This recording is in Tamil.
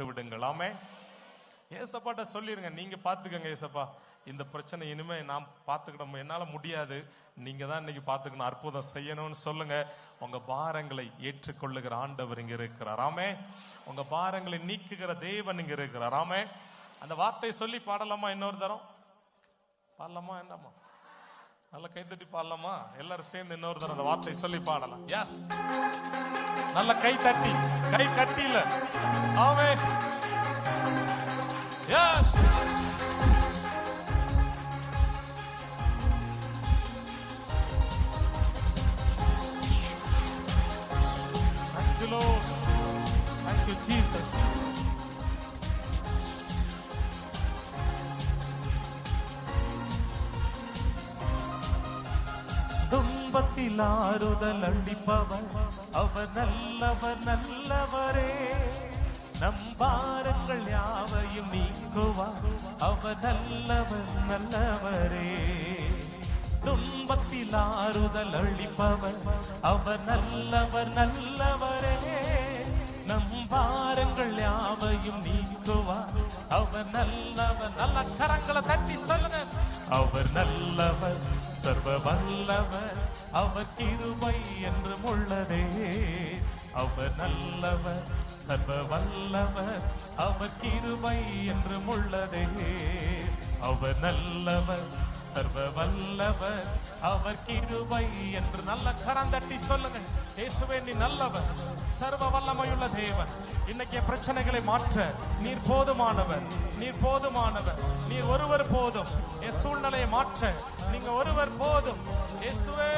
விடுங்கள். ஆமே. ஏசப்பாட்ட சொல்லிருங்க, நீங்க பாத்துக்கங்க ஏசப்பா, இந்த பிரச்சனை இனிமே நான் பாத்துக்கிட என்னால முடியாது, நீங்க தான் இன்னைக்கு பாத்துக்கணும், அற்புதம் செய்யணும்னு சொல்லுங்க. உங்க பாரங்களை ஏற்றுக்கொள்ளுகிற ஆண்டவர் இங்க இருக்கிறார். ஆமே. உங்க பாரங்களை நீக்குகிற தேவன் இங்க இருக்கிறார். ஆமே. அந்த வார்த்தை சொல்லி பாடலாமா? இன்னொரு தரம் பாடலாமா? என்னமா நல்ல கைத்தட்டி பாடலாமா? எல்லாரும் சேர்ந்து இன்னொரு தரம் அந்த வார்த்தை சொல்லி பாடலாம். எஸ், நல்ல கை தட்டி, கை கட்டில. ஆமே. Yes, thank you Lord, thank you Jesus. துன்பத்தில் ஆறுதல் அளிப்பவர் அவர் நல்லவர், நல்லவரே. நம் பாரங்கள் யாவையும் நீக்குவார் அவர் நல்லவர், நல்லவரே. துன்பத்தில் ஆறுதல் அளிப்பவர் அவர் நல்லவர், நல்லவரே. நம் பாரங்கள் யாவையும் நீக்குவார் அவர் நல்லவர். நல்ல கரங்களை தட்டி சொல்லுங்க. அவர் நல்லவர், சர்வ வல்லவர், அவர் கிருபை என்றும் உள்ளதே. அவர் நல்லவர், சர்வ வல்லவர், அவர் கிருபை என்றும் உள்ளதே. அவர் நல்லவர், சர்வ வல்லவர், அவர் கிருபை என்று நல்ல கரம் தட்டி சொல்லுங்க. இயேசுவே நீ நல்லவர், சர்வ வல்லமையுள்ள தேவன். இன்னைக்கு பிரச்சனைகளை மாற்ற நீர் போதுமானவர், நீர் போதுமானவர், நீர் ஒருவர் போதும். என் சூழ்நிலையை மாற்ற நீங்க ஒருவர் போதும். இயேசுவே